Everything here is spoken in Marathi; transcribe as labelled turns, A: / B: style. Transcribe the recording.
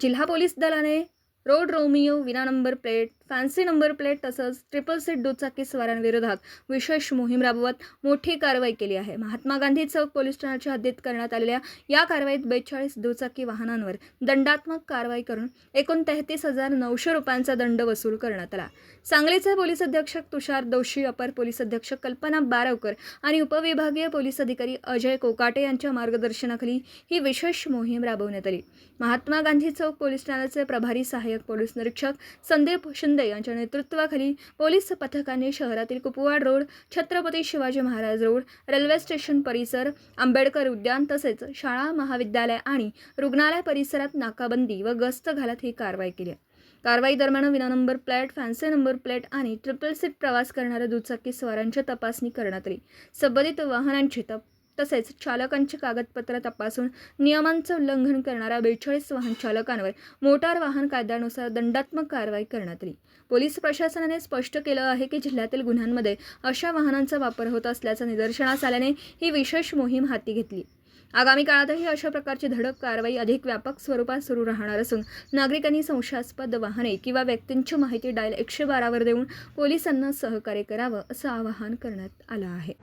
A: जिल्हा पोलीस दलाने रोड रोमिओ विना number plate, fancy number plate तसंच ट्रिपल सीट दुचाकी स्वारांविरोधात विशेष मोहीम राबवत मोठी कारवाई केली आहे. महात्मा गांधी चौक पोलीस ठाण्याच्या हद्दीत करण्यात आलेल्या या कारवाईत 42 दुचाकी वाहनांवर दंडात्मक कारवाई करून एकूण 33,900 रुपयांचा दंड वसूल करण्यात आला. सांगलीचे पोलीस अधीक्षक तुषार दोशी, अपर पोलीस अधीक्षक कल्पना बारावकर आणि उपविभागीय पोलीस अधिकारी अजय कोकाटे यांच्या मार्गदर्शनाखाली ही विशेष मोहीम राबवण्यात आली. महात्मा गांधी चौक पोलीस ठाण्याचे प्रभारी सहाय्यक पोलीस निरीक्षक संदीप शिंदे यांच्या नेतृत्वाखाली पोलीस पथकाने शहरातील Kupwad road, Chhatrapati Shivaji Maharaj road, railway station परिसर, आंबेडकर उद्यान तसेच शाळा, महाविद्यालय आणि रुग्णालय परिसरात नाकाबंदी व गस्त घालत ही कारवाई केली. कारवाई दरम्यान विना number plate, fancy number plate आणि ट्रिपल सीट प्रवास करणाऱ्या दुचाकी स्वारांची तपासणी करण्यात आली. संबंधित वाहनांची तसेच चालकांची कागदपत्र तपासून नियमांचे उल्लंघन करणाऱ्या 42 वाहन चालकांवर मोटार वाहन कायद्यानुसार दंडात्मक कारवाई करण्यात आली. पोलीस प्रशासनाने स्पष्ट केलं आहे की जिल्ह्यातील गुन्ह्यांमध्ये अशा वाहनांचा वापर होत असल्याचं निदर्शनास आल्याने ही विशेष मोहीम हाती घेतली. आगामी काळातही अशा प्रकारची धडक कारवाई अधिक व्यापक स्वरूपात सुरू राहणार असून नागरिकांनी संशयास्पद वाहने किंवा व्यक्तींची माहिती डायल 112 वर देऊन पोलिसांना सहकार्य करावं असं आवाहन करण्यात आलं आहे.